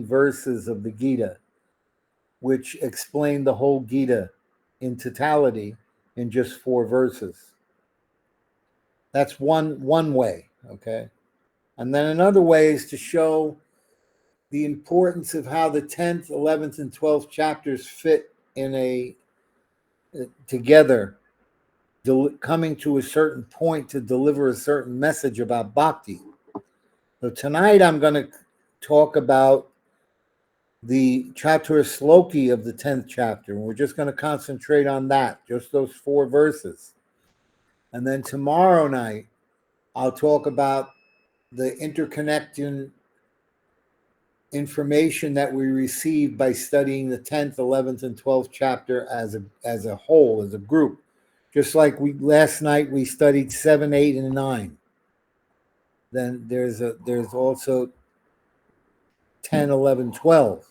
verses of the Gita, which explain the whole Gita in totality in just 4 verses. That's one way, okay? And then another way is to show the importance of how the 10th, 11th, and 12th chapters fit in together, coming to a certain point to deliver a certain message about bhakti. So tonight I'm going to talk about the Chatur Shloki of the 10th chapter, and we're just going to concentrate on that, just those 4 verses. And then tomorrow night, I'll talk about the interconnection information that we receive by studying the 10th, 11th, and 12th chapter as a whole, as a group. Just like last night we studied 7, 8, and 9. Then there's also 10, 11, 12.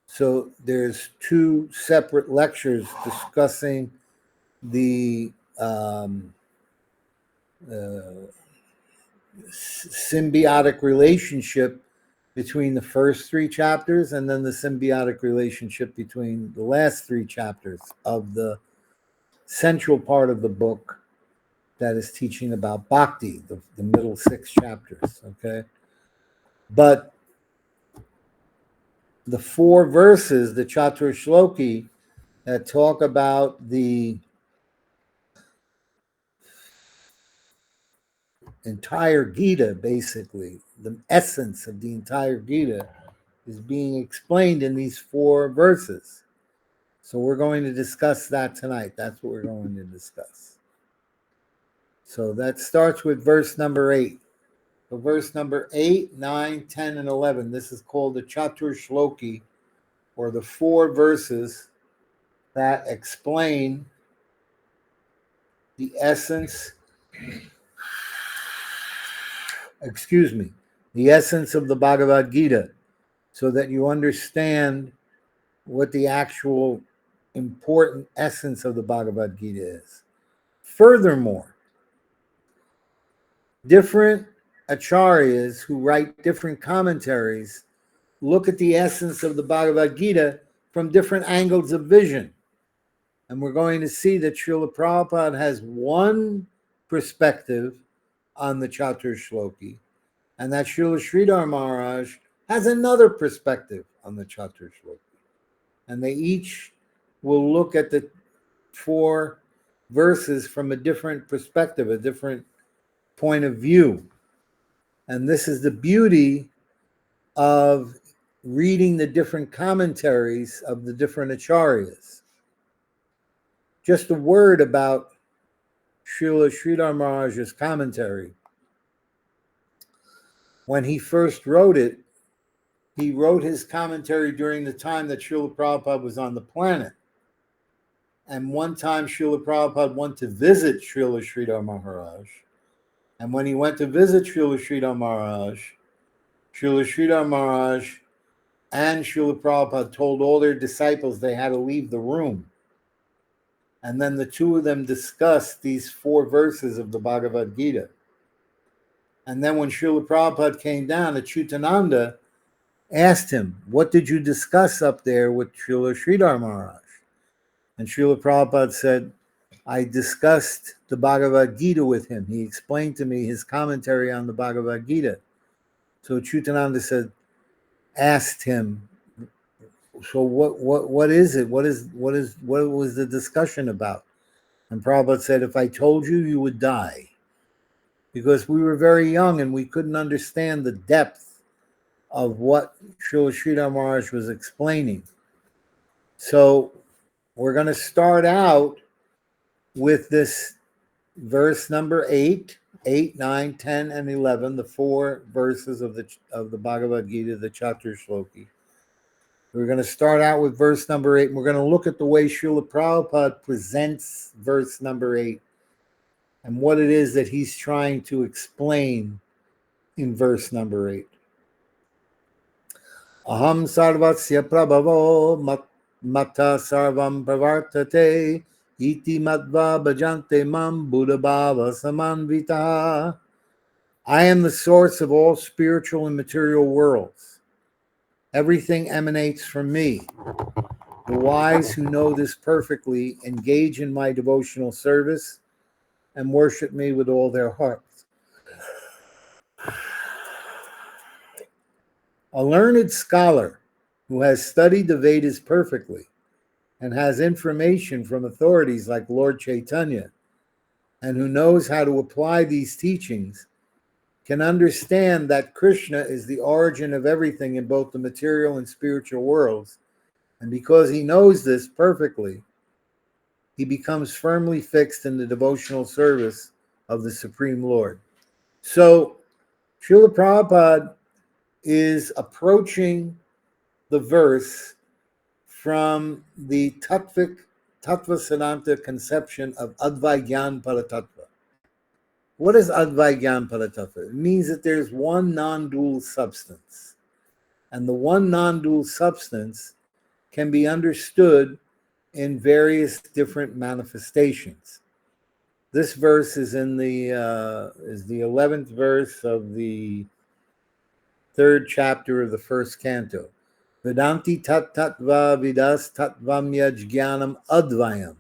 So there's 2 separate lectures discussing the symbiotic relationship between the first 3 chapters and then the symbiotic relationship between the last 3 chapters of the central part of the book that is teaching about bhakti, the middle 6 chapters, okay? But the 4 verses, the Chatur Shloki, that talk about the entire Gita, basically, the essence of the entire Gita is being explained in these 4 verses. So we're going to discuss that tonight. That's what we're going to discuss. So that starts with verse number 8. So verse number 8, 9, 10, and 11. This is called the Chatur Shloki, or the 4 verses that explain the essence, the essence of the Bhagavad Gita, so that you understand what the actual important essence of the Bhagavad Gita is. Furthermore, different acharyas who write different commentaries look at the essence of the Bhagavad Gita from different angles of vision. And we're going to see that Srila Prabhupada has one perspective on the Chatur Shloki, and that Srila Sridhar Maharaj has another perspective on the Chatur Shloki. And they each will look at the 4 verses from a different perspective, a different point of view. And this is the beauty of reading the different commentaries of the different acharyas. Just a word about Srila Sridhar Maharaj's commentary. When he first wrote it, he wrote his commentary during the time that Srila Prabhupada was on the planet. And one time Srila Prabhupada went to visit Srila Sridhar Maharaj. And when he went to visit Srila Sridhar Maharaj and Srila Prabhupada told all their disciples they had to leave the room. And then the 2 of them discussed these 4 verses of the Bhagavad Gita. And then when Srila Prabhupada came down, Achyutananda asked him, what did you discuss up there with Srila Sridhar Maharaj? And Srila Prabhupada said, I discussed the Bhagavad Gita with him. He explained to me his commentary on the Bhagavad Gita. So Achyutananda asked him, so what is it? What was the discussion about? And Prabhupada said, if I told you, you would die. Because we were very young and we couldn't understand the depth of what Srila Sridhar Maharaj was explaining. So we're going to start out with this verse number 8, 9, 10, and 11, the 4 verses of the Bhagavad Gita, the Chatur Shloki. We're going to start out with verse number 8, and we're going to look at the way Srila Prabhupada presents verse number 8 and what it is that he's trying to explain in verse number 8. Aham sarvasya prabhavo mata sarvam pravartate iti madva bhajante mam buddhabhava samanvita. I am the source of all spiritual and material worlds, Everything emanates from me. The wise who know this perfectly engage in my devotional service and worship me with all their hearts. A learned scholar who has studied the Vedas perfectly and has information from authorities like Lord Chaitanya, and who knows how to apply these teachings, can understand that Krishna is the origin of everything in both the material and spiritual worlds. And because he knows this perfectly, he becomes firmly fixed in the devotional service of the Supreme Lord. So, Srila Prabhupada is approaching the verse from the Tattva Siddhanta conception of Advaigyan Paratattva. What is Advaigyan Paratattva? It means that there's one non-dual substance. And the one non-dual substance can be understood in various different manifestations. This verse is in the 11th verse of the 3rd chapter of the 1st canto. Vedanti tat tattva vidas tattvam yaj jnanam advayam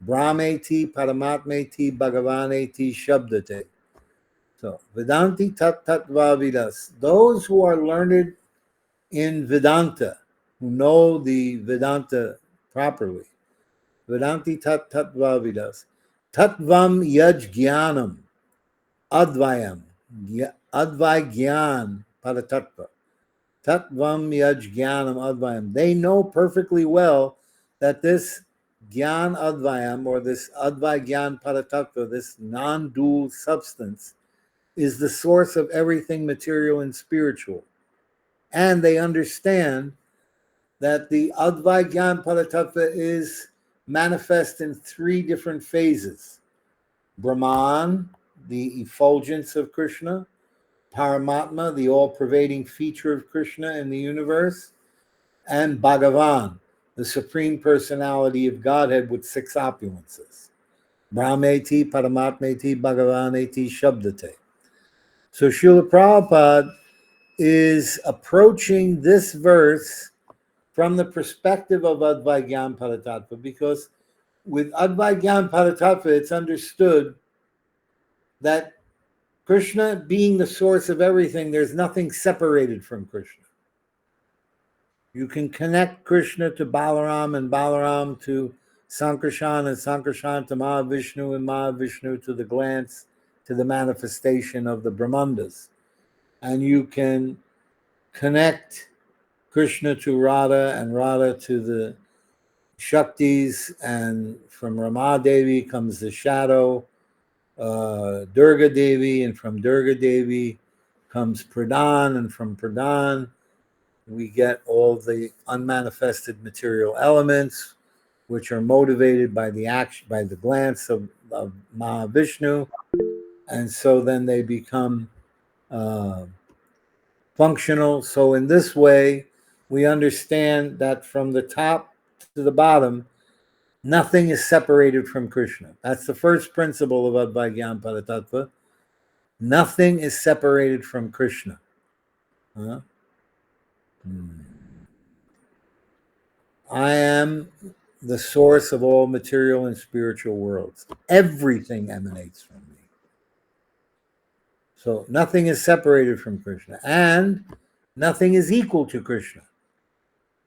brahmeti paramatmeti bhagavaneti shabdate. So Vedanti tat tattva vidas, those who are learned in Vedanta, who know the Vedanta properly. Vedanti tat tattva vidas. Tattvam yaj jnanam advayam. Advaigyan paratattva. Tattvam yaj jnanam advayam. They know perfectly well that this Gyan Advayam, or this Advaigyan Paratattva, this non-dual substance, is the source of everything material and spiritual. And they understand that the Advaigyan Paratattva is manifest in 3 different phases. Brahman, the effulgence of Krishna; Paramatma, the all-pervading feature of Krishna in the universe; and Bhagavan, the Supreme Personality of Godhead with 6 opulences. Brahmeti, Paramatmeti, Bhagavaneti, Shabdate. So Srila Prabhupada is approaching this verse from the perspective of Advaigyan Paratattva, because with Advaigyan Paratattva, it's understood that Krishna being the source of everything, there's nothing separated from Krishna. You can connect Krishna to Balaram, and Balaram to Sankarshan, and Sankarshan to Mahavishnu, and Mahavishnu to the glance, to the manifestation of the Brahmandas. And you can connect Krishna to Radha, and Radha to the Shaktis, and from Rama Devi comes the shadow, Durga Devi, and from Durga Devi comes Pradhan, and from Pradhan we get all the unmanifested material elements, which are motivated by the action, by the glance of Mahavishnu, and so then they become functional. So in this way, we understand that from the top to the bottom, nothing is separated from Krishna. That's the first principle of Advaigyan Paratattva. Nothing is separated from Krishna. I am the source of all material and spiritual worlds. Everything emanates from me. So nothing is separated from Krishna, and nothing is equal to Krishna.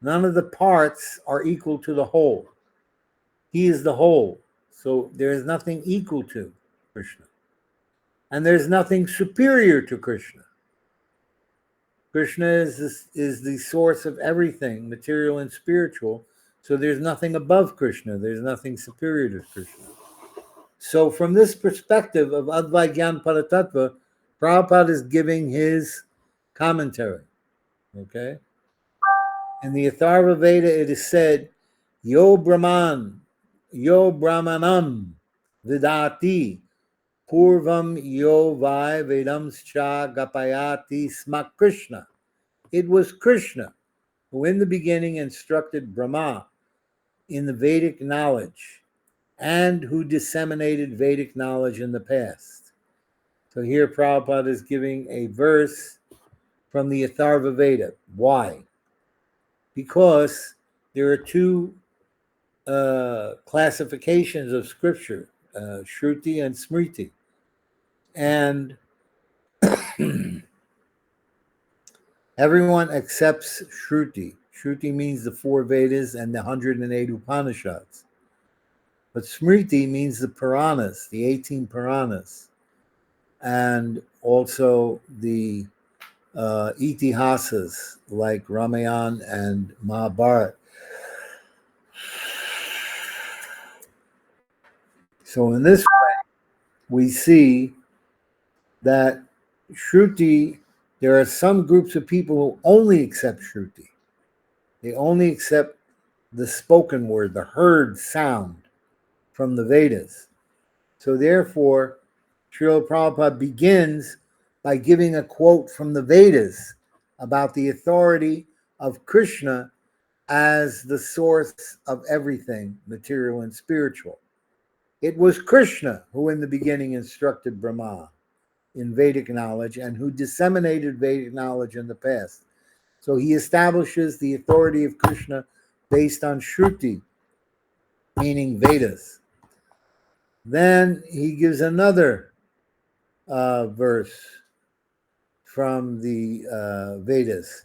None of the parts are equal to the whole. He is the whole. So there is nothing equal to Krishna. And there's nothing superior to Krishna. Krishna is the source of everything, material and spiritual. So there's nothing above Krishna. There's nothing superior to Krishna. So from this perspective of Advaigyan Paratattva, Prabhupada is giving his commentary. Okay? In the Atharva Veda, it is said, Yo Brahmanam vidati purvam yo vai vedamscha gapayati sma Krishna. It was Krishna who in the beginning instructed Brahma in the Vedic knowledge, and who disseminated Vedic knowledge in the past. So here Prabhupada is giving a verse from the Atharva Veda. Why? because there are two classifications of scripture, Shruti and Smriti. And everyone accepts Shruti. Shruti means the 4 Vedas and the 108 Upanishads. But Smriti means the Puranas, the 18 Puranas, and also the Itihasas like Ramayana and Mahabharata. So in this way, we see that Shruti, there are some groups of people who only accept Shruti. They only accept the spoken word, the heard sound from the Vedas. So therefore, Srila Prabhupada begins by giving a quote from the Vedas about the authority of Krishna as the source of everything material and spiritual. It was Krishna who in the beginning instructed Brahma in Vedic knowledge and who disseminated Vedic knowledge in the past. So he establishes the authority of Krishna based on Shruti, meaning Vedas. Then he gives another verse from the Vedas.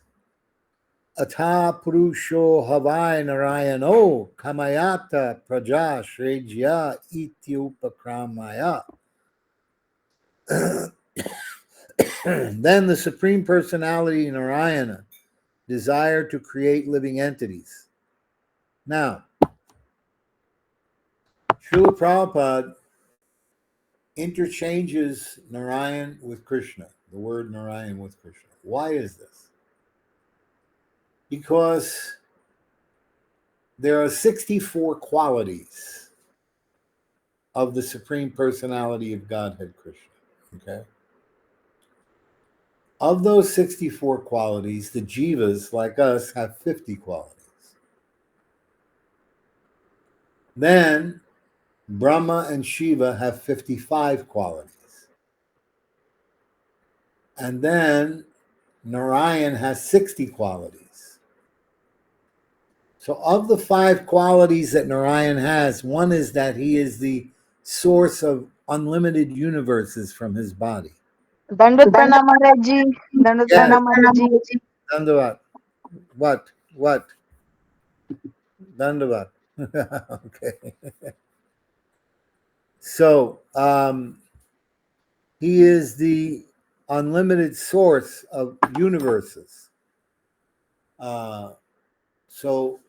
Ata Purusho Havai Narayano Kamayata Praja Shrejya Ityupakramaya. Then the Supreme Personality Narayana desired to create living entities. Now, Srila Prabhupada interchanges Narayan with Krishna, the word Narayan with Krishna. Why is this? Because there are 64 qualities of the Supreme Personality of Godhead, Krishna. Okay? Of those 64 qualities, the jivas, like us, have 50 qualities. Then Brahma and Shiva have 55 qualities. And then Narayan has 60 qualities. So of the 5 qualities that Narayan has, one is that he is the source of unlimited universes from his body. Dandat Pranam Maharaj-ji. Dandat Yes. Pranam Maharaj-ji. Dandavat. What? Dandavat. Okay. So he is the unlimited source of universes. So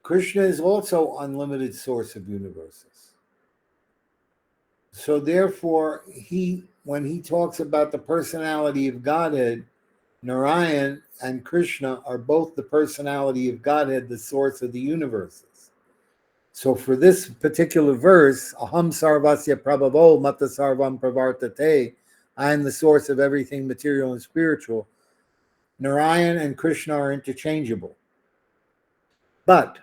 Krishna is also unlimited source of universes. So therefore, when he talks about the personality of Godhead, Narayan and Krishna are both the personality of Godhead, the source of the universes. So for this particular verse, Aham Sarvasya Prabhavo Mata Sarvam Pravartate, I am the source of everything material and spiritual. Narayan and Krishna are interchangeable. But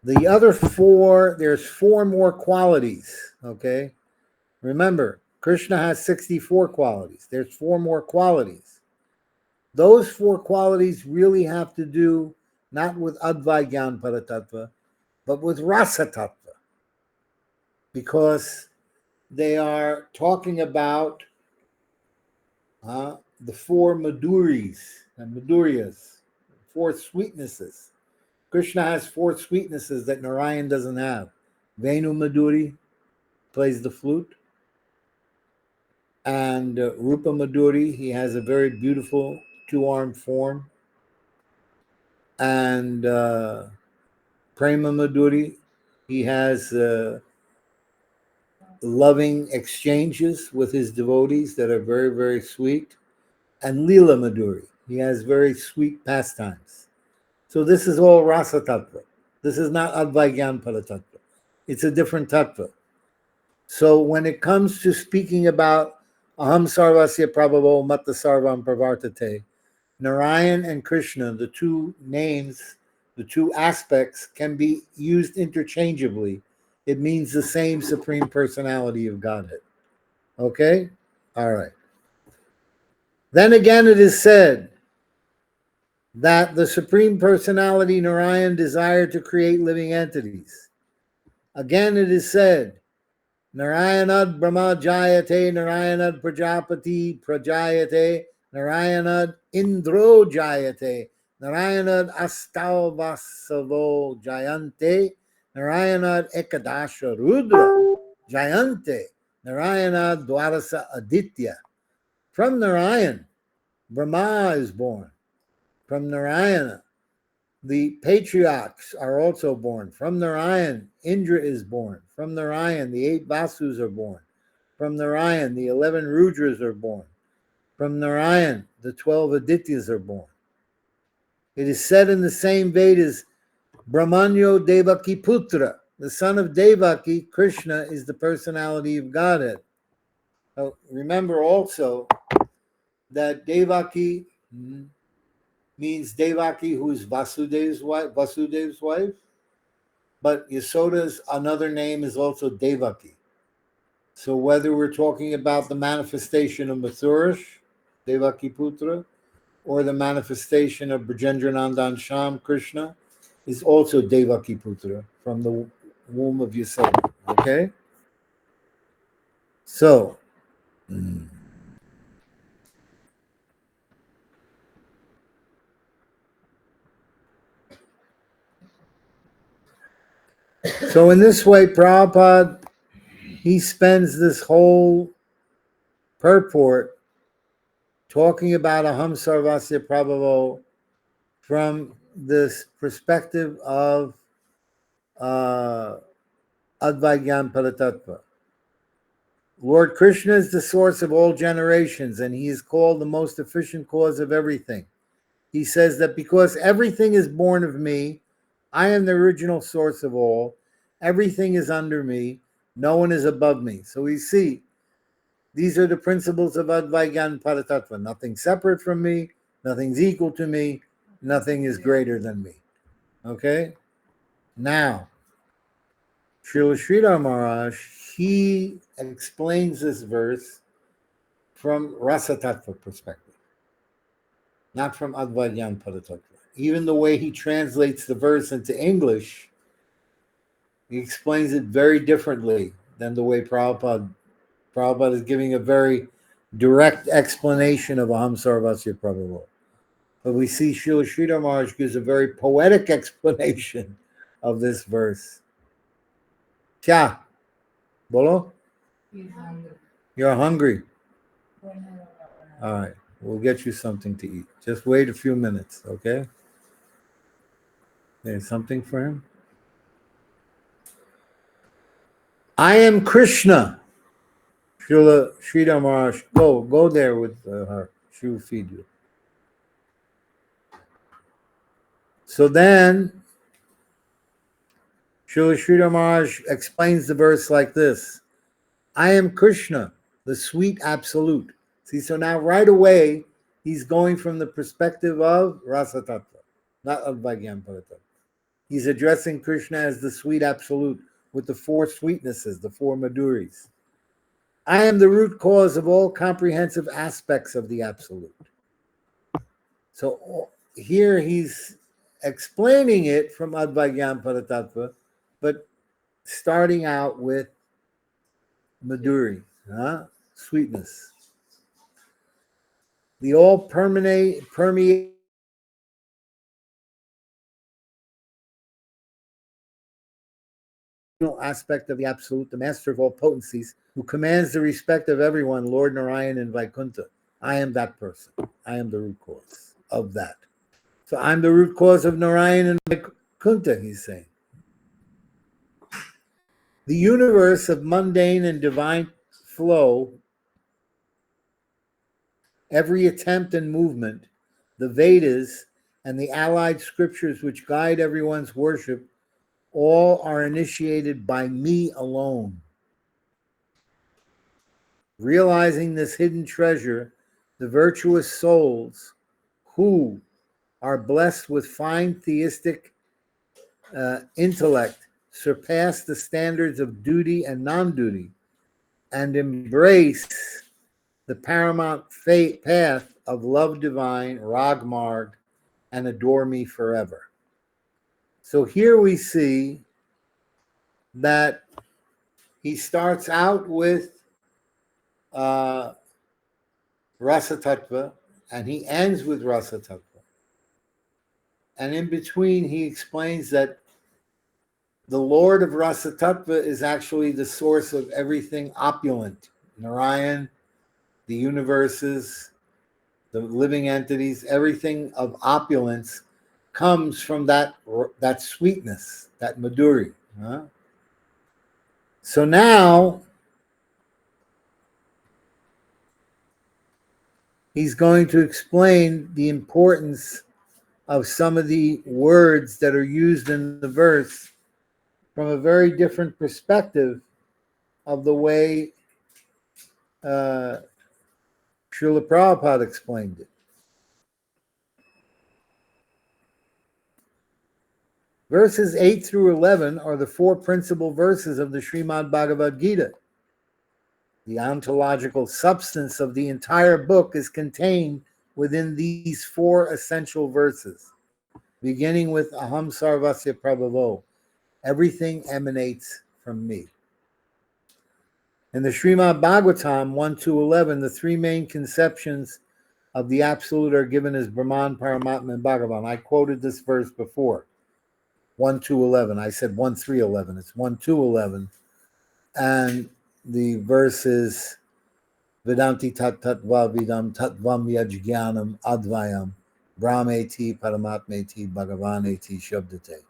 the other 4, there's 4 more qualities, okay? Remember, Krishna has 64 qualities. There's 4 more qualities. Those 4 qualities really have to do not with Advaigyan Paratattva, but with Rasa Tattva. Because they are talking about the 4 Maduris and Maduryas, 4 sweetnesses. Krishna has 4 sweetnesses that Narayan doesn't have. Venu Maduri plays the flute. And Rupa Maduri, he has a very beautiful 2-armed form. And Prema Maduri, he has loving exchanges with his devotees that are very, very sweet. And Leela Maduri, he has very sweet pastimes. So this is all Rasa Tattva. This is not Advaigyan Paratattva. It's a different tattva. So when it comes to speaking about Aham Sarvasya Prabhavo Mata Sarvam Pravartate, Narayan and Krishna, the 2 names, the 2 aspects can be used interchangeably. It means the same Supreme Personality of Godhead. Okay? All right. Then again it is said, that the Supreme Personality Narayan desired to create living entities. Again, it is said, Narayanad Brahma Jayate, Narayanad Prajapati Prajayate, Narayanad Indro Jayate, Narayanad Astavasavo Jayante, Narayanad Ekadasha Rudra Jayante, Narayanad Dwarasa Aditya. From Narayan, Brahma is born. From Narayana, the patriarchs are also born. From Narayan, Indra is born. From Narayan, the 8 Vasus are born. From Narayan, the 11 Rudras are born. From Narayan, the 12 Adityas are born. It is said in the same Vedas, Brahmanyo Devaki Putra, the son of Devaki, Krishna, is the personality of Godhead. Now, remember also that Devaki means Devaki, who is Vasudev's wife, but Yasoda's another name is also Devaki. So whether we're talking about the manifestation of Mathurish, Devaki Putra, or the manifestation of Brajendranandan Sham, Krishna, is also Devaki Putra from the womb of Yasoda. Okay? So, so in this way, Prabhupada, he spends this whole purport talking about Aham Sarvasya Prabhavo from this perspective of Advaita Gyan Paratattva. Lord Krishna is the source of all generations, and he is called the most efficient cause of everything. He says that because everything is born of me, I am the original source of all. Everything is under me. No one is above me. So we see these are the principles of Advaita Paratattva. Nothing separate from me. Nothing's equal to me. Nothing is greater than me. Okay? Now, Srila Sridhar Maharaj, he explains this verse from Rasa Tattva perspective, not from Advaita Paratattva. Even the way he translates the verse into English, he explains it very differently than the way Prabhupada is giving a very direct explanation of Aham Sarvasya Prabhu. But we see Srila Sridhar Maharaj gives a very poetic explanation of this verse. Kya? Bolo? You're hungry. All right. We'll get you something to eat. Just wait a few minutes, okay? There's something for him. I am Krishna. Srila Sridhar Maharaj, go there with her. She will feed you. So then, Srila Sridhar Maharaj explains the verse like this. I am Krishna, the sweet absolute. See, so now right away, he's going from the perspective of Rasa Tattva, not of Advaita Paratattva. He's addressing Krishna as the sweet absolute with the 4 sweetnesses, the 4 Maduris. I am the root cause of all comprehensive aspects of the absolute. So here he's explaining it from Advaita Paratattva, but starting out with Madhuri, sweetness. The all permeate aspect of the absolute, the master of all potencies, who commands the respect of everyone, Lord Narayan in Vaikuntha. I am that person. I am the root cause of that. So I'm the root cause of Narayan in Vaikuntha, he's saying. The universe of mundane and divine flow, every attempt and movement, the Vedas, and the allied scriptures which guide everyone's worship, all are initiated by me alone. Realizing this hidden treasure, the virtuous souls who are blessed with fine theistic intellect surpass the standards of duty and non-duty and embrace the paramount path of love divine, Rag Marg, and adore me forever. So here we see that he starts out with Rasa Tattva and he ends with Rasa Tattva. And in between, he explains that the Lord of Rasa Tattva is actually the source of everything opulent. Narayan, the universes, the living entities, everything of opulence comes from that sweetness, that madhuri. Huh? So now he's going to explain the importance of some of the words that are used in the verse from a very different perspective of the way Srila Prabhupada explained it. Verses 8 through 11 are the four principal verses of the Srimad Bhagavad Gita. The ontological substance of the entire book is contained within these four essential verses, beginning with Aham Sarvasya Prabhavo. Everything emanates from me. In the Srimad Bhagwatam 1 to 11, the three main conceptions of the Absolute are given as Brahman, Paramatma, and Bhagavan. I quoted this verse before, 1 to 11. I said 1 3 11. It's 1 to 11. And the verse is Vedanti tat tatva vidam tatvam yajnanam advayam brahmeti paramatmeti bhagavaneti shabdate.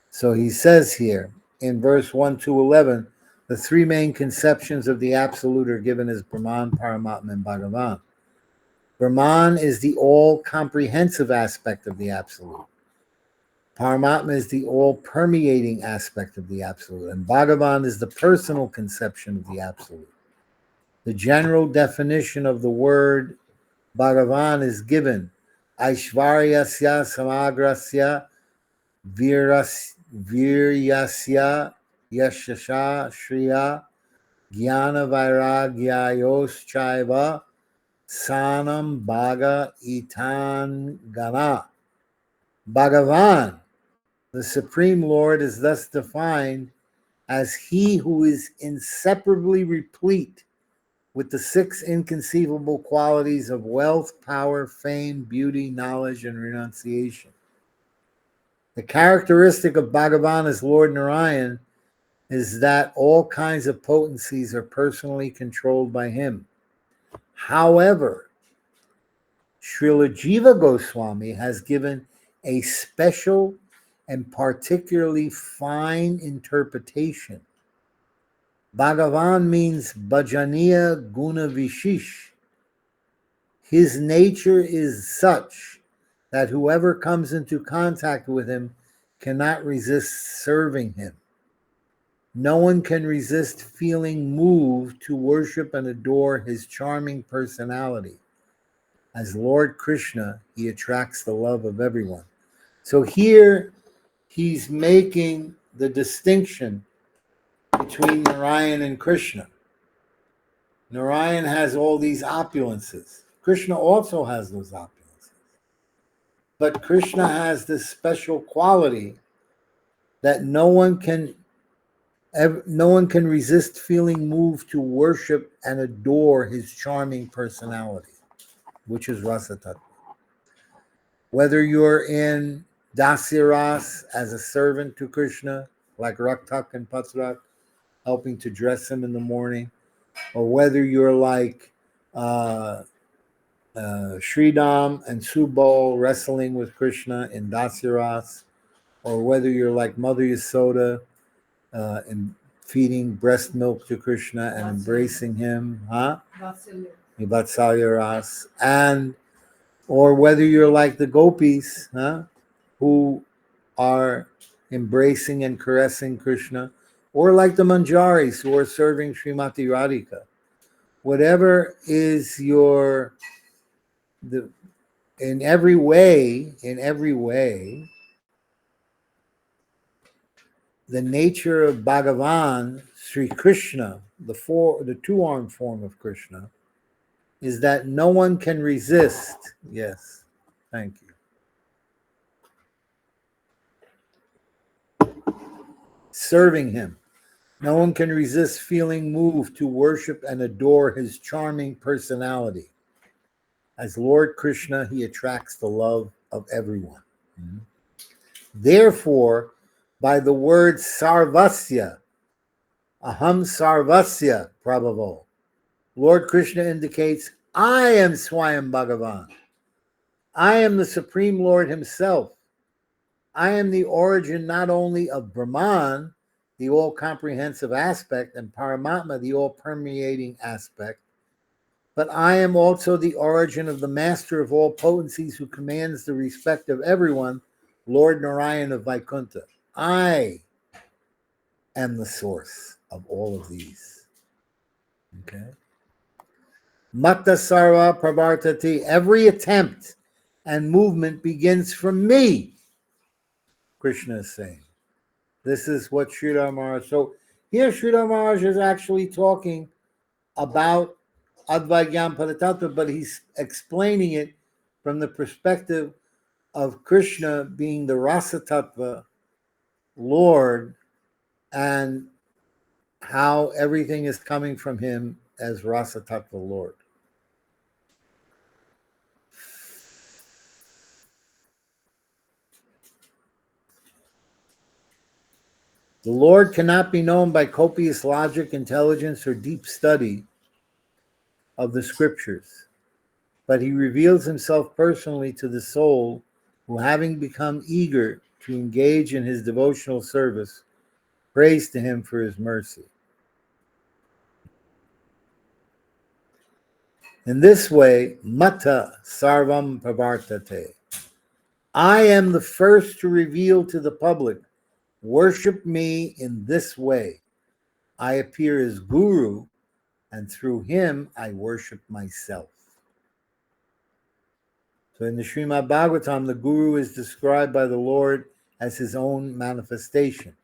So he says here in verse 1 to 11, the three main conceptions of the Absolute are given as Brahman, Paramatma, and Bhagavan. Brahman is the all-comprehensive aspect of the Absolute. Paramatma is the all-permeating aspect of the Absolute. And Bhagavan is the personal conception of the Absolute. The general definition of the word Bhagavan is given. Aishvaryasya samagrasya viryasya yashasha shriya jnana vairagyayos chaiva sanam bhaga itan gana. Bhagavan, the Supreme Lord, is thus defined as he who is inseparably replete with the six inconceivable qualities of wealth, power, fame, beauty, knowledge, and renunciation. The characteristic of Bhagavan as Lord Narayan is that all kinds of potencies are personally controlled by him. However, Srila Jiva Goswami has given a special and particularly fine interpretation. Bhagavan means Bhajaniya Guna Vishish. His nature is such that whoever comes into contact with him cannot resist serving him. No one can resist feeling moved to worship and adore his charming personality. As Lord Krishna, he attracts the love of everyone. So here he's making the distinction between Narayan and Krishna. Narayan has all these opulences. Krishna also has those opulences. But Krishna has this special quality that no one can resist feeling moved to worship and adore his charming personality, which is Rasa Tattva. Whether you're in Dasiras as a servant to Krishna, like Raktak and Patrak, helping to dress him in the morning, or whether you're like Sridham and Subal wrestling with Krishna in Dasiras, or whether you're like Mother Yasoda and feeding breast milk to Krishna and embracing him, Vatsalya Ras, and or whether you're like the gopis, who are embracing and caressing Krishna, or like the manjaris who are serving Srimati Radhika. Whatever is in every way, the nature of Bhagavan, Sri Krishna, the two-armed form of Krishna, is that no one can resist. Yes, thank you. serving him. No one can resist feeling moved to worship and adore his charming personality. As Lord Krishna, he attracts the love of everyone. Therefore, by the word sarvasya, aham sarvasya prabhavo, Lord Krishna indicates, I am Swayam Bhagavan. I am the Supreme Lord himself. I am the origin not only of Brahman, the all-comprehensive aspect, and Paramatma, the all-permeating aspect, but I am also the origin of the master of all potencies who commands the respect of everyone, Lord Narayan of Vaikuntha. I am the source of all of these. Okay? Matta sarva pravartati. Every attempt and movement begins from me, Krishna is saying. This is what Srila Maharaj. So here Srila Maharaj is actually talking about Advaita Paratattva, but he's explaining it from the perspective of Krishna being the Rasa Tattva Lord and how everything is coming from him as Rasa Tattva Lord. The Lord cannot be known by copious logic, intelligence, or deep study of the scriptures, but he reveals himself personally to the soul who, having become eager to engage in his devotional service, prays to him for his mercy. In this way, Mata Sarvam Pravartate. I am the first to reveal to the public, worship me in this way. I appear as Guru, and through him I worship myself. So in the Srimad Bhagavatam, the Guru is described by the Lord as his own manifestation.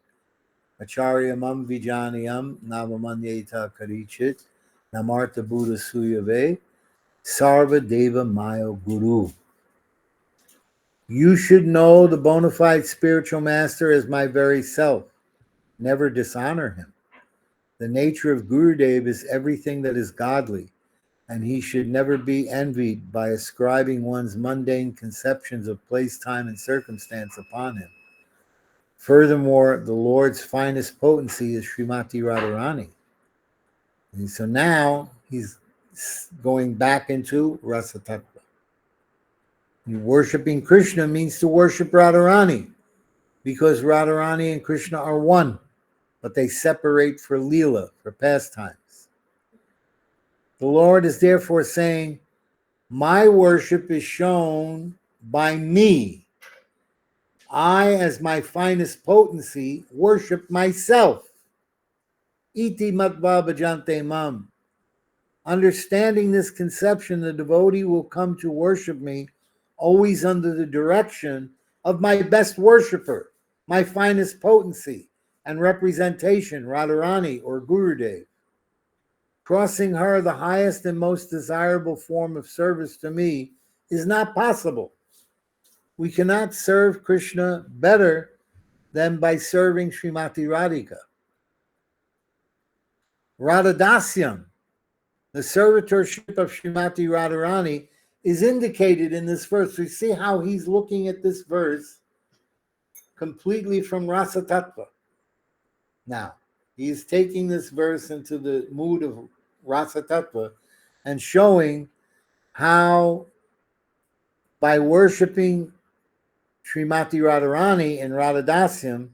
Acharyamam Vijaniyam Navamanyeta Karichit Namarta Buddha Suyave Sarva Deva Mayo Guru. You should know the bona fide spiritual master as my very self. Never dishonor him. The nature of Gurudev is everything that is godly, and he should never be envied by ascribing one's mundane conceptions of place, time, and circumstance upon him. Furthermore, the Lord's finest potency is Srimati Radharani. And so now he's going back into Rasa Tattva. Worshipping Krishna means to worship Radharani, because Radharani and Krishna are one, but they separate for Leela, for pastimes. The Lord is therefore saying, my worship is shown by me. I, as my finest potency, worship myself. Iti matva bhajante mam. Understanding this conception, the devotee will come to worship me always under the direction of my best worshiper, my finest potency and representation, Radharani or Gurudev. Crossing her, the highest and most desirable form of service to me, is not possible. We cannot serve Krishna better than by serving Srimati Radhika. Radhadasyam, the servitorship of Srimati Radharani, is indicated in this verse. We see how he's looking at this verse completely from Rasa Tattva. Now, he's taking this verse into the mood of Rasa Tattva and showing how by worshiping Srimati Radharani in Radhadasyam,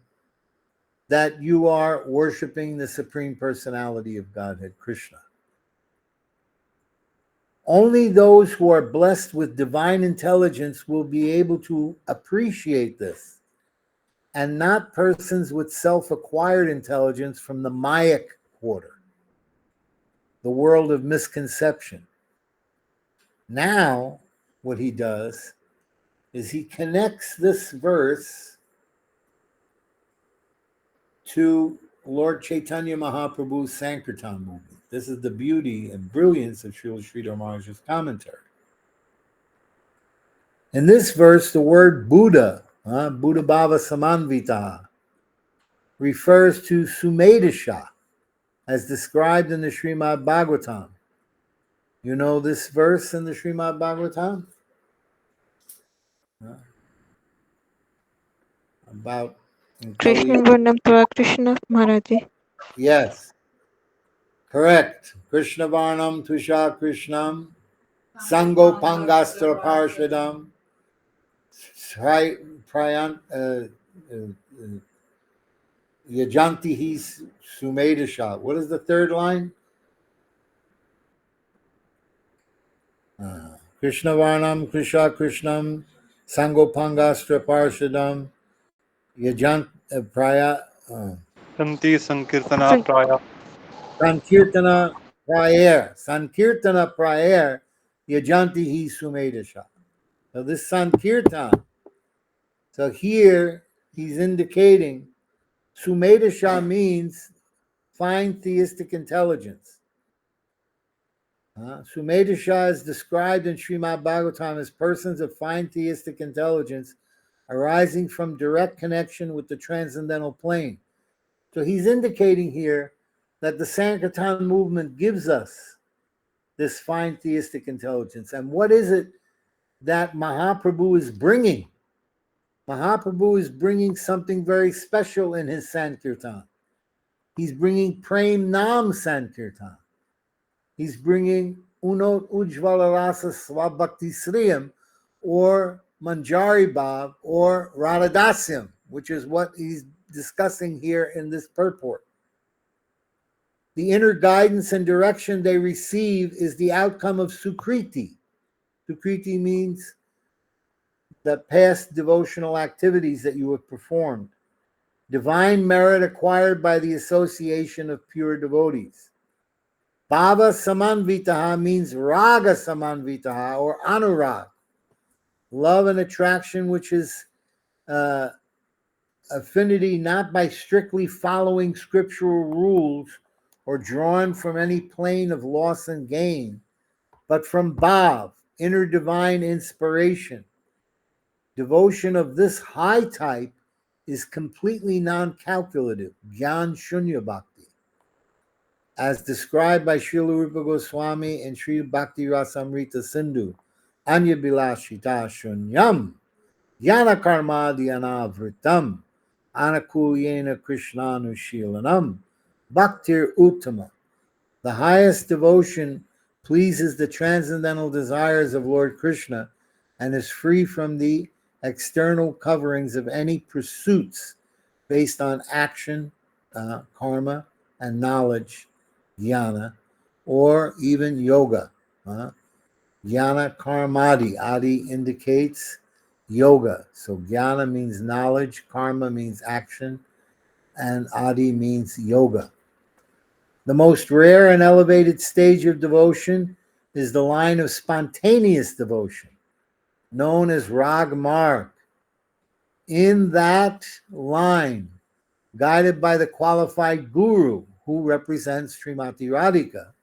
that you are worshiping the Supreme Personality of Godhead, Krishna. Only those who are blessed with divine intelligence will be able to appreciate this, and not persons with self-acquired intelligence from the Mayak quarter, the world of misconception. Now, what he does is he connects this verse to Lord Chaitanya Mahaprabhu's Sankirtan movement. This is the beauty and brilliance of Srila Sridhar Maharaj's commentary. In this verse, the word Buddha, Buddha Bhava Samanvita, refers to Sumedasha, as described in the Srimad Bhagwatam. You know this verse in the Srimad Bhagwatam? About in Krishna Kali. Varnam Tva Krishna Maharaji. Yes, correct. Krishna Varnam Tusha Krishnam Sango Pangastra Parshadam Prayan Yajanti His Sumedasha. What is the third line? Krishna Varnam Krishna Krishnam Sango Pangastra Parshadam Yajant Praya Shanti Sankirtana Praya. Sankirtana Prayer Yajanti Hi Sumedasha. So this Sankirtan, so here he's indicating Sumedasha means fine theistic intelligence. Sumedasha is described in Srimad Bhagavatam as persons of fine theistic intelligence arising from direct connection with the transcendental plane. So he's indicating here that the Sankirtan movement gives us this fine theistic intelligence. And what is it that Mahaprabhu is bringing? Mahaprabhu is bringing something very special in his Sankirtan. He's bringing Prem Nam Sankirtan. He's bringing Unot Ujvala Rasa Swabhakti Sriyam, or Manjari Bhav, or Radhadasyam, which is what he's discussing here in this purport. The inner guidance and direction they receive is the outcome of Sukriti. Sukriti means the past devotional activities that you have performed. Divine merit acquired by the association of pure devotees. Bhava Samanvitaha means Raga Samanvitaha, or Anurag. Love and attraction, which is affinity not by strictly following scriptural rules or drawn from any plane of loss and gain, but from Bhav, inner divine inspiration. Devotion of this high type is completely non-calculative, Gyan Shunya Bhakti, as described by Srila Rupa Goswami and Sri Bhakti Rasamrita Sindhu. Anya Bilashita Shunyam, Yana Karmadi Anavritam, Anakuyena Krishnanushilanam, Bhaktir Uttama. The highest devotion pleases the transcendental desires of Lord Krishna and is free from the external coverings of any pursuits based on action, karma, and knowledge, jnana, or even yoga. Jnana karmadi. Adi indicates yoga. So jnana means knowledge, karma means action, and adi means yoga. The most rare and elevated stage of devotion is the line of spontaneous devotion, known as Rag Marg. In that line, guided by the qualified guru who represents Srimati Radhika,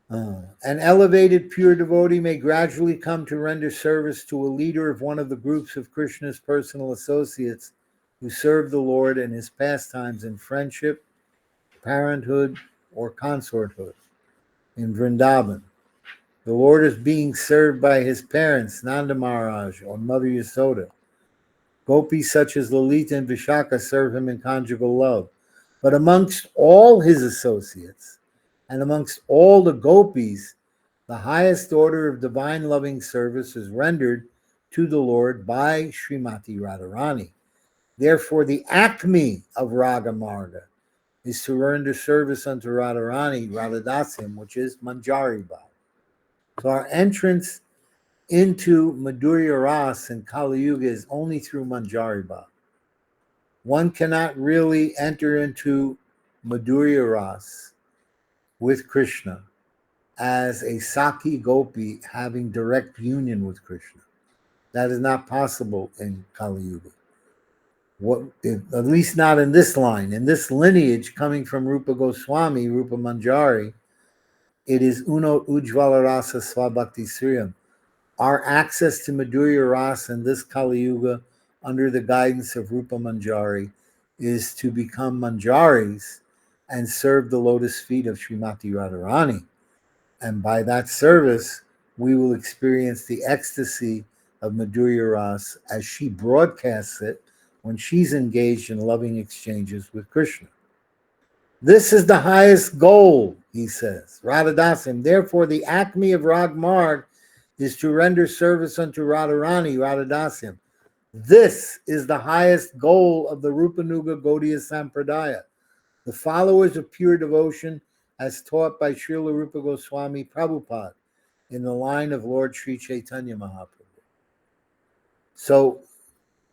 an elevated pure devotee may gradually come to render service to a leader of one of the groups of Krishna's personal associates who serve the Lord in his pastimes in friendship, parenthood, or consorthood. In Vrindavan, the Lord is being served by his parents, Nanda Maharaj or Mother Yasoda. Gopis such as Lalita and Vishaka serve him in conjugal love. But amongst all his associates, and amongst all the gopis, the highest order of divine loving service is rendered to the Lord by Srimati Radharani. Therefore, the acme of Raga Marga is to render service unto Radharani, Radhadasyam, which is Manjari Bhav. So our entrance into Madhurya Ras and Kali Yuga is only through Manjari Bhav. One cannot really enter into Madhurya Ras with Krishna as a Saki Gopi having direct union with Krishna. That is not possible in Kali Yuga. At least not in this line. In this lineage coming from Rupa Goswami, Rupa Manjari, it is Uno Ujvala Rasa Swabhakti Sriyam. Our access to Madhurya Rasa in this Kali Yuga under the guidance of Rupa Manjari is to become Manjaris and serve the lotus feet of Srimati Radharani. And by that service, we will experience the ecstasy of Madhurya Ras as she broadcasts it when she's engaged in loving exchanges with Krishna. This is the highest goal, he says, Radhadasim. Therefore, the acme of Rag Marg is to render service unto Radharani, Radhadasim. This is the highest goal of the Rupanuga Gaudiya Sampradaya, the followers of pure devotion as taught by Srila Rupa Goswami Prabhupada in the line of Lord Sri Chaitanya Mahaprabhu. So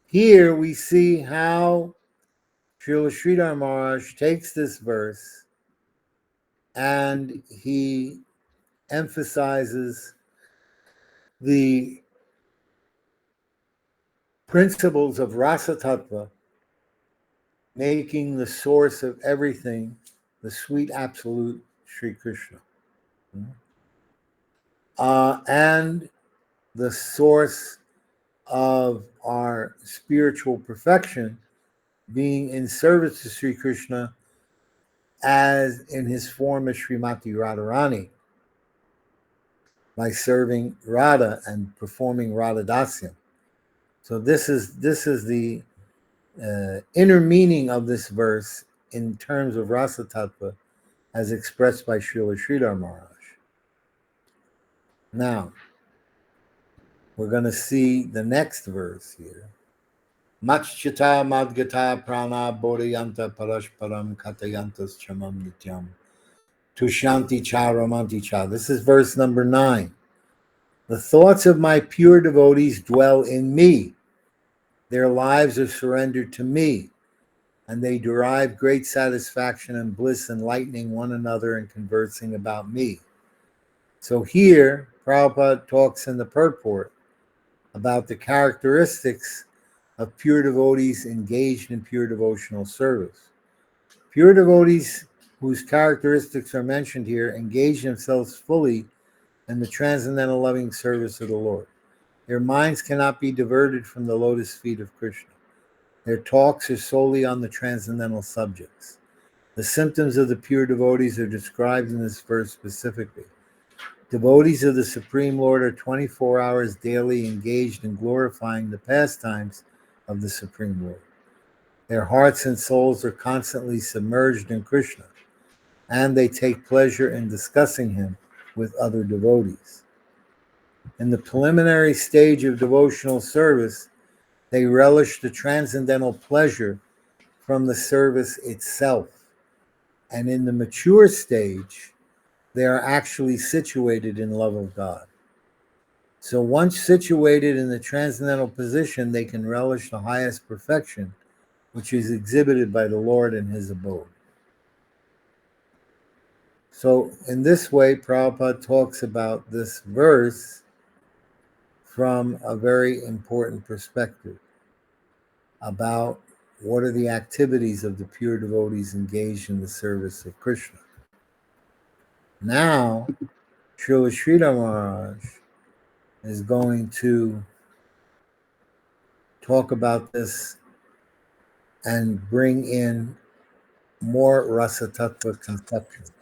here we see how Srila Sridhar Maharaj takes this verse and he emphasizes the principles of Rasa Tattva, making the source of everything the sweet absolute Sri Krishna. And the source of our spiritual perfection being in service to Sri Krishna as in his form as Srimati Radharani, by serving Radha and performing Radha Dasyam. So this is the inner meaning of this verse in terms of Rasa Tattva as expressed by Srila Sridhar Maharaj. Now, we're going to see the next verse here. Machchita madgata prana bodhayanta parashparam katayantas chamam nityam tushanti cha ramanti cha. This is verse number 9. The thoughts of my pure devotees dwell in me. Their lives are surrendered to me, and they derive great satisfaction and bliss enlightening one another and conversing about me. So here, Prabhupada talks in the purport about the characteristics of pure devotees engaged in pure devotional service. Pure devotees whose characteristics are mentioned here engage themselves fully in the transcendental loving service of the Lord. Their minds cannot be diverted from the lotus feet of Krishna. Their talks are solely on the transcendental subjects. The symptoms of the pure devotees are described in this verse specifically. Devotees of the Supreme Lord are 24 hours daily engaged in glorifying the pastimes of the Supreme Lord. Their hearts and souls are constantly submerged in Krishna, and they take pleasure in discussing him with other devotees. In the preliminary stage of devotional service, they relish the transcendental pleasure from the service itself. And in the mature stage, they are actually situated in love of God. So once situated in the transcendental position, they can relish the highest perfection, which is exhibited by the Lord in his abode. So in this way, Prabhupada talks about this verse from a very important perspective about what are the activities of the pure devotees engaged in the service of Krishna. Now, Srila Sridhar Maharaj is going to talk about this and bring in more Rasa Tattva conceptions.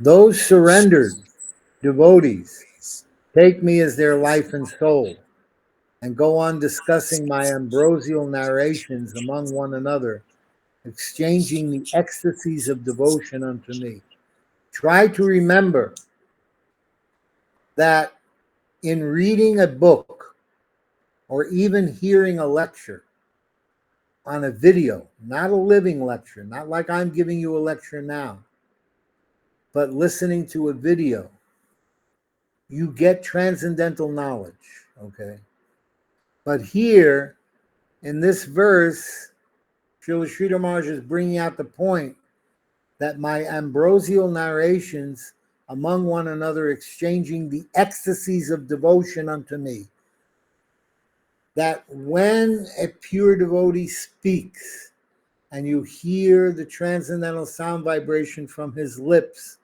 Those surrendered devotees take me as their life and soul and go on discussing my ambrosial narrations among one another, exchanging the ecstasies of devotion unto me. Try to remember that in reading a book or even hearing a lecture on a video, not a living lecture, not like I'm giving you a lecture now, but listening to a video, you get transcendental knowledge, okay? But here, in this verse, Srila Sridhar Maharaj is bringing out the point that my ambrosial narrations among one another, exchanging the ecstasies of devotion unto me, that when a pure devotee speaks and you hear the transcendental sound vibration from his lips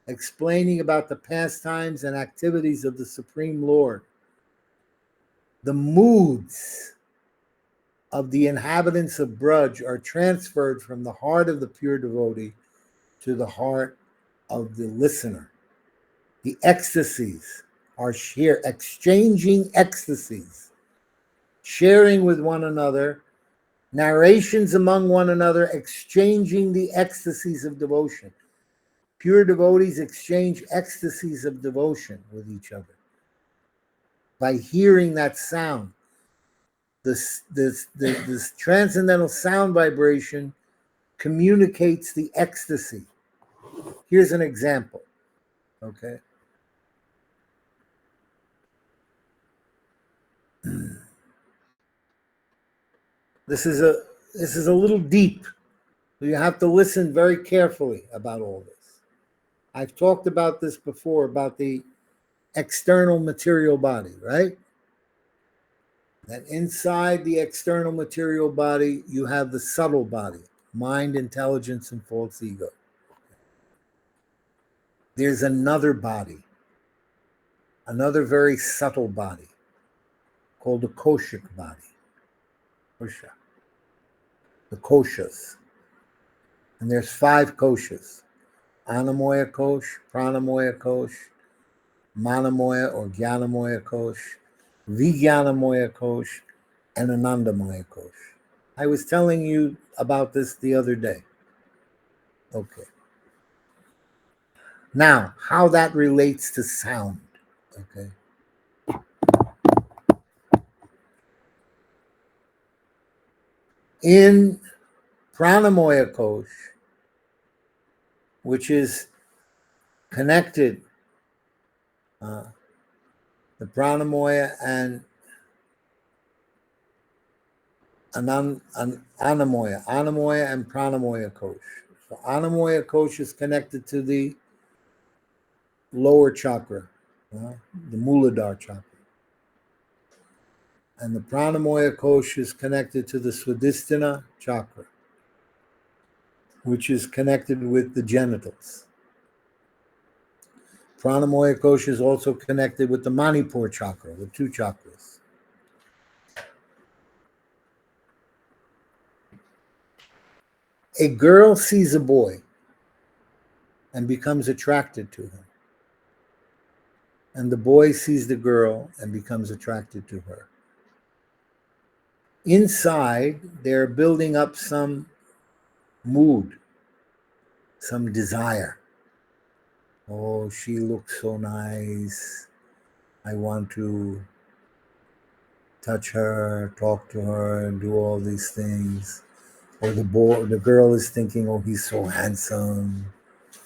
explaining about the pastimes and activities of the Supreme Lord, the moods of the inhabitants of Braj are transferred from the heart of the pure devotee to the heart of the listener. The ecstasies are exchanging ecstasies, sharing with one another, narrations among one another, exchanging the ecstasies of devotion. Pure devotees exchange ecstasies of devotion with each other by hearing that sound. This transcendental sound vibration communicates the ecstasy. Here's an example, okay? This is a little deep. So you have to listen very carefully about all this. I've talked about this before, about the external material body, right? That inside the external material body, you have the subtle body, mind, intelligence, and false ego. There's another body, another very subtle body, called the koshik body. Kosha. The koshas. And there's 5 koshas. Anamoya kosh, pranamoya kosh, manamoya or gyanamoya kosh, vijnanamoya kosh, and anandamoya kosh. I was telling you about this the other day. Okay. Now, how that relates to sound. Okay. In pranamoya kosh, which is connected, the pranamoya and anamoya and pranamoya kosh. So anamoya kosh is connected to the lower chakra, the Muladhara chakra. And the pranamoya kosh is connected to the Swadhisthana chakra, which is connected with the genitals. Pranamoya kosh is also connected with the Manipur chakra, with 2 chakras. A girl sees a boy and becomes attracted to him. And the boy sees the girl and becomes attracted to her. Inside, they're building up some mood, some desire. Oh, she looks so nice. I want to touch her, talk to her, and do all these things. Or the girl is thinking, oh, he's so handsome.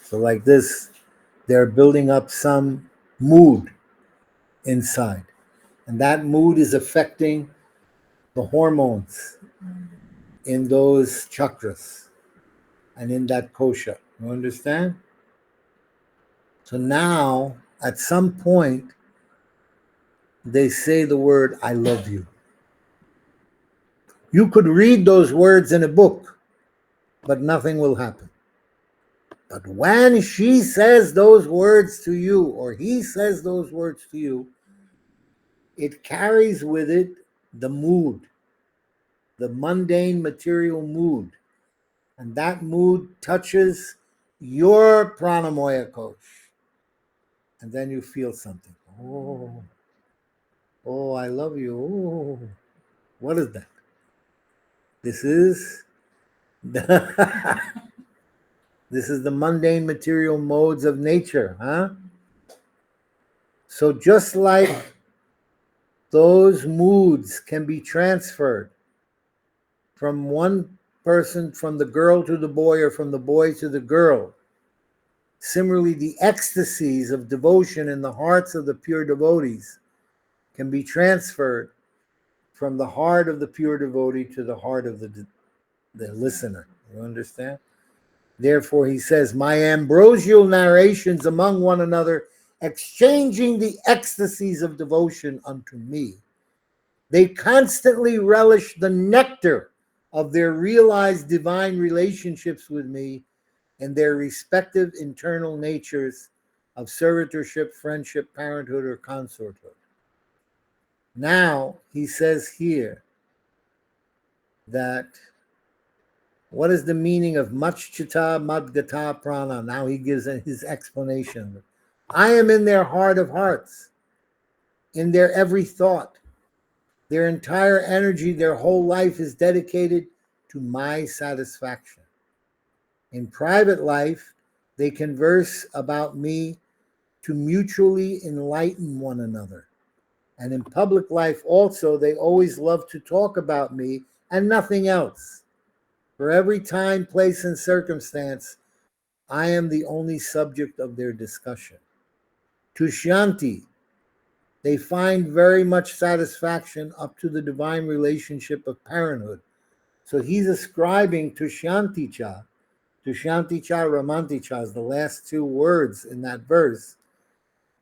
So like this, they're building up some mood inside. And that mood is affecting the hormones in those chakras and in that kosha. You understand? So now, at some point, they say the word, I love you. You could read those words in a book, but nothing will happen. But when she says those words to you, or he says those words to you, it carries with it the mood, the mundane material mood. And that mood touches your pranamoya kosh. And then you feel something. Oh, I love you. Oh, what is that? This is the this is the mundane material modes of nature, huh? So just like those moods can be transferred from one person, from the girl to the boy, or from the boy to the girl. Similarly, the ecstasies of devotion in the hearts of the pure devotees can be transferred from the heart of the pure devotee to the heart of the listener. You understand? Therefore, he says, my ambrosial narrations among one another, exchanging the ecstasies of devotion unto me. They constantly relish the nectar of their realized divine relationships with me and their respective internal natures of servitorship, friendship, parenthood, or consorthood. Now, he says here that what is the meaning of Machchita Madgata Prana? Now he gives his explanation. I am in their heart of hearts, in their every thought. Their entire energy, their whole life is dedicated to my satisfaction. In private life, they converse about me to mutually enlighten one another. And in public life also, they always love to talk about me and nothing else. For every time, place, and circumstance, I am the only subject of their discussion. Tushyanti, they find very much satisfaction up to the divine relationship of parenthood. So he's ascribing Tushyanti-cha, Ramanti-cha is the last two words in that verse.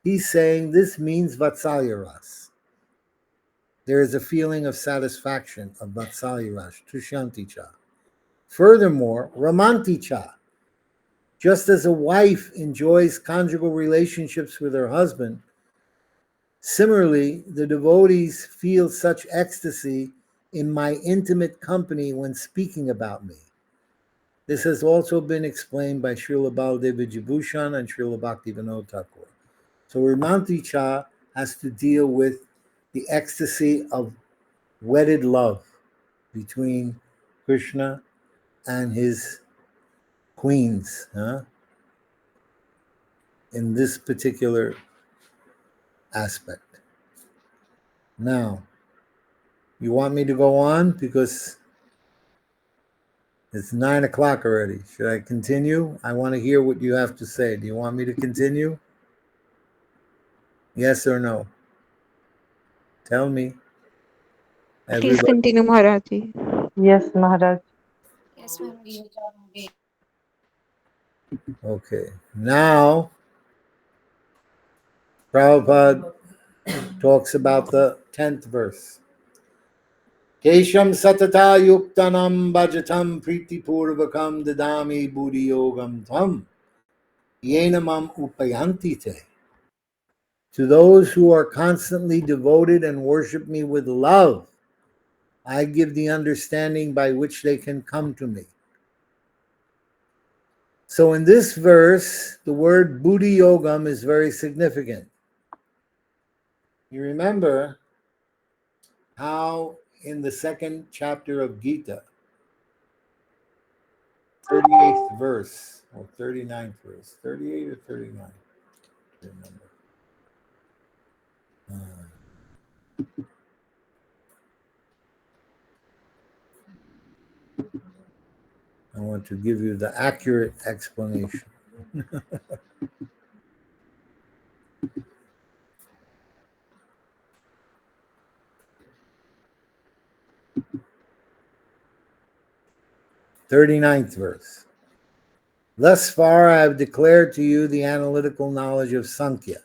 He's saying this means Vatsalyaras. There is a feeling of satisfaction of Vatsalyaras, Tushyanti-cha. Furthermore, Ramanti-cha, just as a wife enjoys conjugal relationships with her husband, similarly, the devotees feel such ecstasy in my intimate company when speaking about me. This has also been explained by Srila Baladeva Vijibhushan and Srila Bhaktivinoda Thakur. So Ramanti-cha has to deal with the ecstasy of wedded love between Krishna and his queens, in this particular aspect. Now, you want me to go on? Because it's 9 o'clock already. Should I continue? I want to hear what you have to say. Do you want me to continue? Yes or no? Tell me. Please Everybody. continue, Maharaji. Yes, Maharaj. Okay. Now, Prabhupada talks about the 10th verse. Kesham satata yuktanam bhajatam priti purvakam dadami buddhi yogam tam yenamam upayanti te. To those who are constantly devoted and worship me with love, I give the understanding by which they can come to me. So in this verse, the word buddhi yogam is very significant. You remember how in the second chapter of Gita, 38th verse, or 39th verse, 38 or 39, I don't remember. I want to give you the accurate explanation. Thirty-ninth verse. Thus far I have declared to you the analytical knowledge of Sankhya.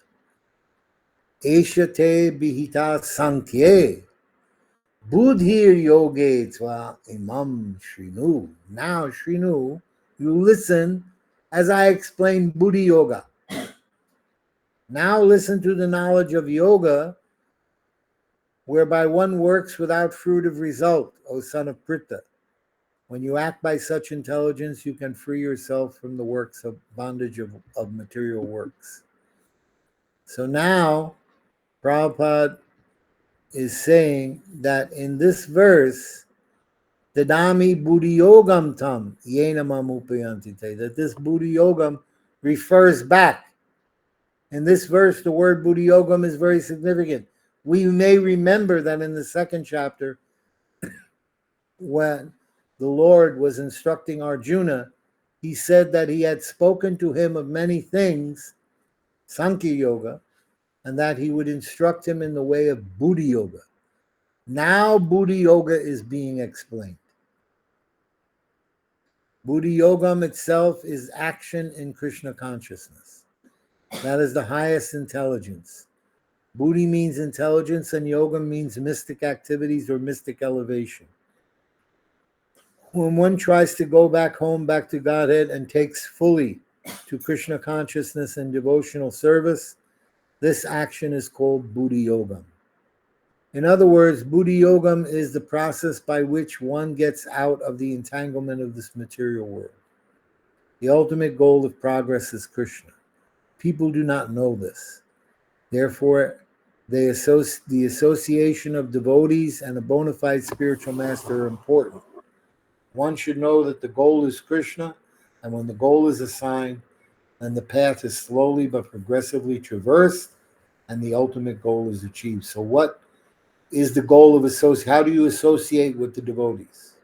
Eshate bihita Sankhye Buddhir yoge tva imam shrinu. Now, shrinu, you listen as I explain Buddhi yoga. Now listen to the knowledge of yoga, whereby one works without fruit of result, O son of Pritha. When you act by such intelligence, you can free yourself from the works of bondage of material works. So now, Prabhupada is saying that in this verse, Dadami Buddhi Yogam Tam Yenamam Upayantite, that this Buddhi Yogam refers back. In this verse, the word Buddhi Yogam is very significant. We may remember that in the second chapter, when the Lord was instructing Arjuna, he said that he had spoken to him of many things, Sankhya Yoga, and that he would instruct him in the way of Buddhi Yoga. Now Buddhi Yoga is being explained. Buddhi Yogam itself is action in Krishna consciousness. That is the highest intelligence. Buddhi means intelligence and Yogam means mystic activities or mystic elevation. When one tries to go back home, back to Godhead, and takes fully to Krishna consciousness and devotional service, this action is called Buddhi Yogam. In other words, Buddhi Yogam is the process by which one gets out of the entanglement of this material world. The ultimate goal of progress is Krishna. People do not know this. Therefore, the association of devotees and a bona fide spiritual master are important. One should know that the goal is Krishna, and when the goal is assigned, then the path is slowly but progressively traversed, and the ultimate goal is achieved. So what is the goal of association? How do you associate with the devotees?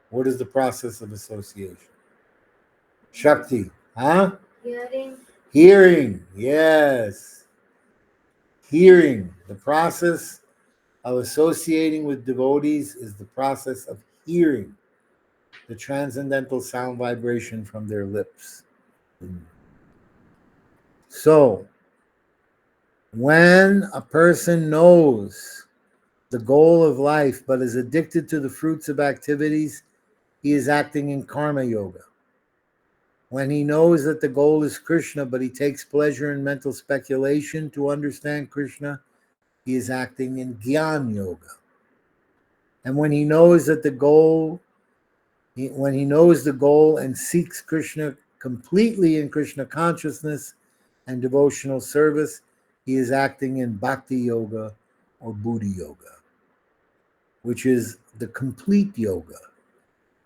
What is the process of association? Shakti, huh? Hearing, yes. Hearing. The process of associating with devotees is the process of hearing the transcendental sound vibration from their lips. So, when a person knows the goal of life but is addicted to the fruits of activities, he is acting in karma yoga. When he knows that the goal is Krishna but he takes pleasure in mental speculation to understand Krishna, he is acting in Gyan yoga. And when he knows that the goal, when he knows the goal and seeks Krishna completely in Krishna consciousness and devotional service, he is acting in Bhakti yoga or Buddhi yoga, which is the complete yoga.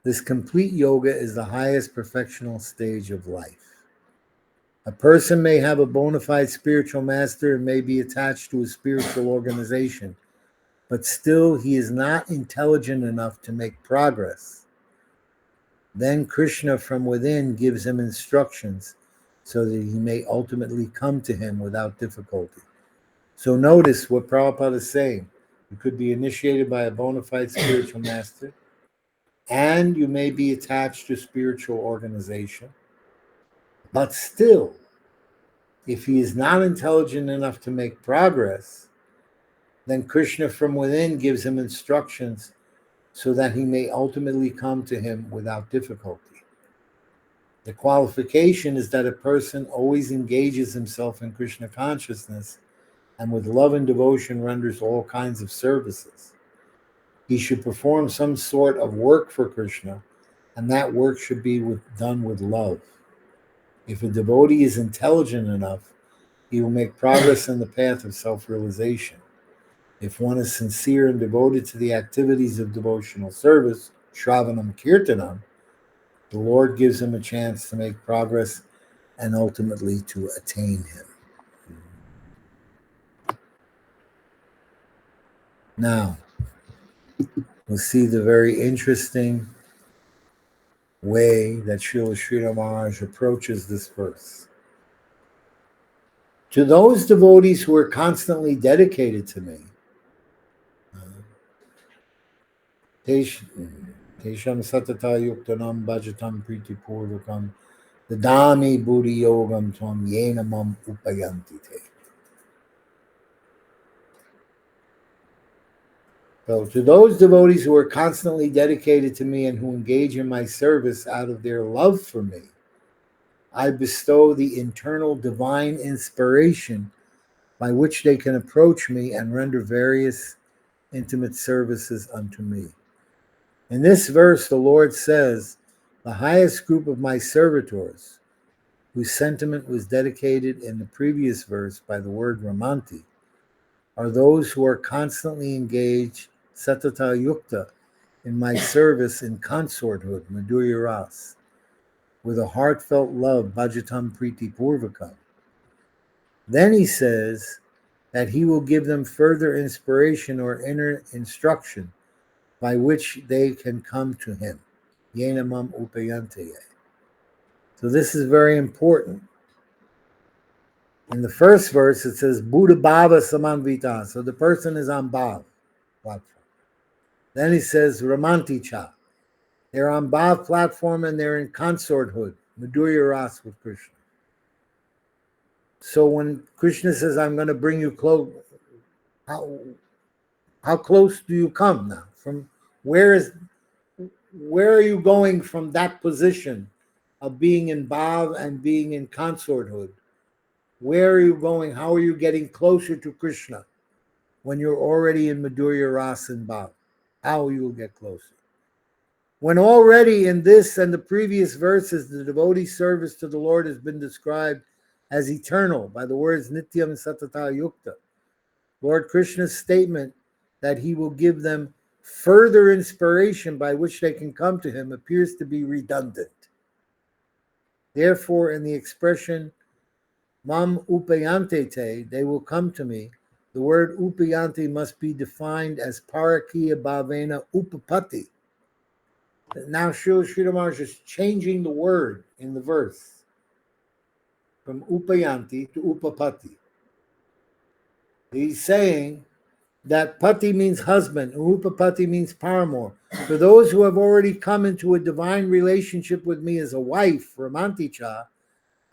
This complete yoga is the highest perfectional stage of life. A person may have a bona fide spiritual master and may be attached to a spiritual organization, but still he is not intelligent enough to make progress. Then Krishna from within gives him instructions so that he may ultimately come to him without difficulty. So notice what Prabhupada is saying. You could be initiated by a bona fide spiritual master, and you may be attached to a spiritual organization, but still, if he is not intelligent enough to make progress, then Krishna from within gives him instructions so that he may ultimately come to him without difficulty. The qualification is that a person always engages himself in Krishna consciousness and with love and devotion renders all kinds of services. He should perform some sort of work for Krishna, and that work should be done with love. If a devotee is intelligent enough, he will make progress in the path of self-realization. If one is sincere and devoted to the activities of devotional service, Shravanam Kirtanam, the Lord gives him a chance to make progress and ultimately to attain him. Now, we'll see the very interesting way that Srila Srila Maharaj approaches this verse. To those devotees who are constantly dedicated to me, Tesham satata yuktanam bhajatam priti purvakam dadami buddhi yogam tvam yena mam upayanti te. So to those devotees who are constantly dedicated to me and who engage in my service out of their love for me, I bestow the internal divine inspiration by which they can approach me and render various intimate services unto me. In this verse, the Lord says, the highest group of my servitors, whose sentiment was dedicated in the previous verse by the word Ramanti, are those who are constantly engaged, satata yukta, in my service in consorthood, Madhurya Ras, with a heartfelt love, bhajatam priti purvakam. Then he says that he will give them further inspiration or inner instruction by which they can come to him. Yenamam upayante. So this is very important. In the first verse, it says, Buddha Bhava Samanvita. So the person is on Bhav platform. Then he says, Ramanti Cha. They're on Bhav platform and they're in consorthood, Madhurya Ras with Krishna. So when Krishna says, I'm going to bring you close, how close do you come now? From where are you going from that position of being in Bhav and being in consorthood? Where are you going? How are you getting closer to Krishna? when you're already in Madhurya Ras and Bhav. How you will get closer. When already in this and the previous verses, the devotee service to the Lord has been described as eternal by the words Nityam Satata Yukta, Lord Krishna's statement that he will give them further inspiration by which they can come to him appears to be redundant. Therefore, in the expression Mam upayante te, they will come to me, the word upayante must be defined as parakiya bhavena upapati. Now Srila Maharaj is changing the word in the verse from upayanti to upapati. He's saying that pati means husband, and upapati means paramour. For those who have already come into a divine relationship with me as a wife, Ramanticha,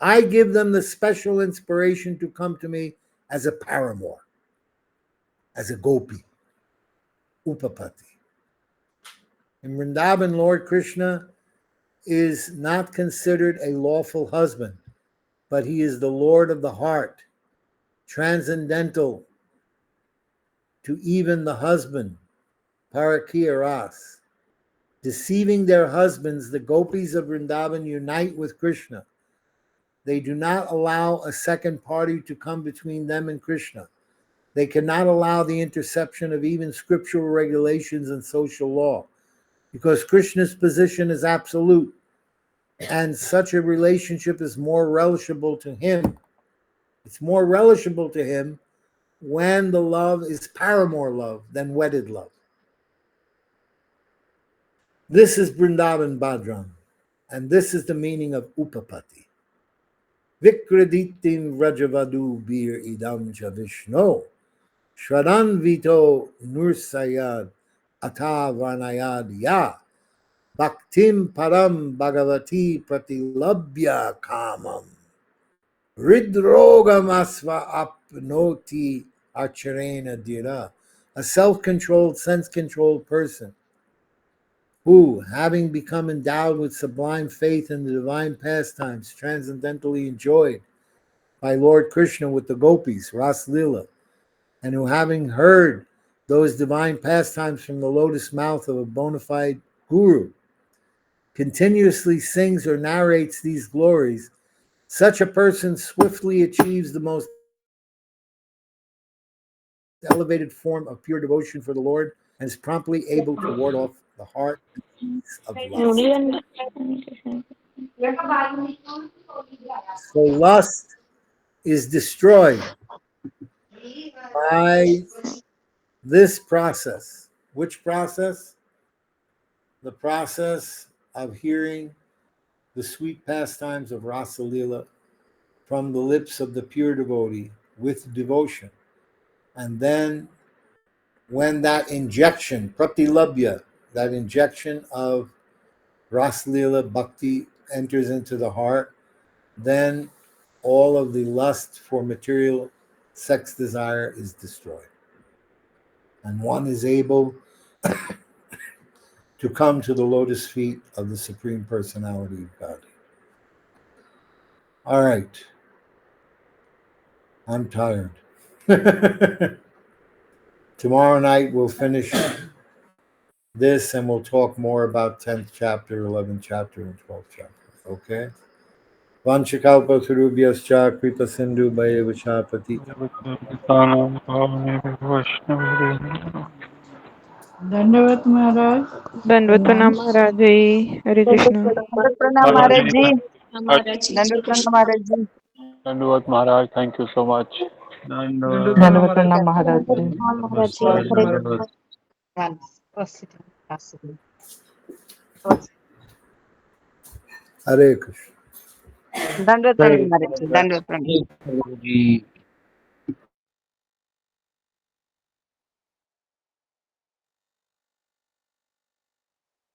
I give them the special inspiration to come to me as a paramour, as a gopi, upapati. In Vrindavan, Lord Krishna is not considered a lawful husband, but he is the Lord of the heart, transcendental to even the husband, parakiya ras. Deceiving their husbands, the gopis of Vrindavan unite with Krishna. They do not allow a second party to come between them and Krishna. They cannot allow the interception of even scriptural regulations and social law, because Krishna's position is absolute, and such a relationship is more relishable to him. It's more relishable to him when the love is paramour love than wedded love. This is Vrindavan Bhadram, and this is the meaning of upapati. Vikraditim Rajavadu Bir Idam Cha Vishno Shradanvito Nursayad Atavanayad Ya Bhaktim Param Bhagavati Pratilabhya Kamam Ridrogamasva Apnoti Acharena Dira. A self-controlled, sense-controlled person who, having become endowed with sublime faith in the divine pastimes transcendently enjoyed by Lord Krishna with the gopis, Ras Lila, and who, having heard those divine pastimes from the lotus mouth of a bona fide guru, continuously sings or narrates these glories, such a person swiftly achieves the most elevated form of pure devotion for the Lord and is promptly able to ward off the heart of lust. So lust is destroyed by this process. Which process? The process of hearing the sweet pastimes of Rasa Lila from the lips of the pure devotee with devotion. And then when that injection, pratilabhya, that injection of Rasa Lila bhakti enters into the heart, then all of the lust for material sex desire is destroyed. And one is able to come to the lotus feet of the Supreme Personality of God. All right. I'm tired. Tomorrow night we'll finish this and we'll talk more about 10th chapter, 11th chapter, and 12th chapter. Okay? Vanchakalpa Surubhyascha Kripa Sindhu Bhayavachapati. दंडवत महाराज दंडवत प्रणाम महाराज जी, हरे कृष्ण। दंडवत प्रणाम महाराज जी, दंडवत प्रणाम महाराज जी, Dandavad Maharaj, thank you so much. दंडवत प्रणाम महाराज जी। महाराज जी, हरे Hare Krishna. दंडवत प्रणाम महाराज जी, दंडवत प्रणाम। जी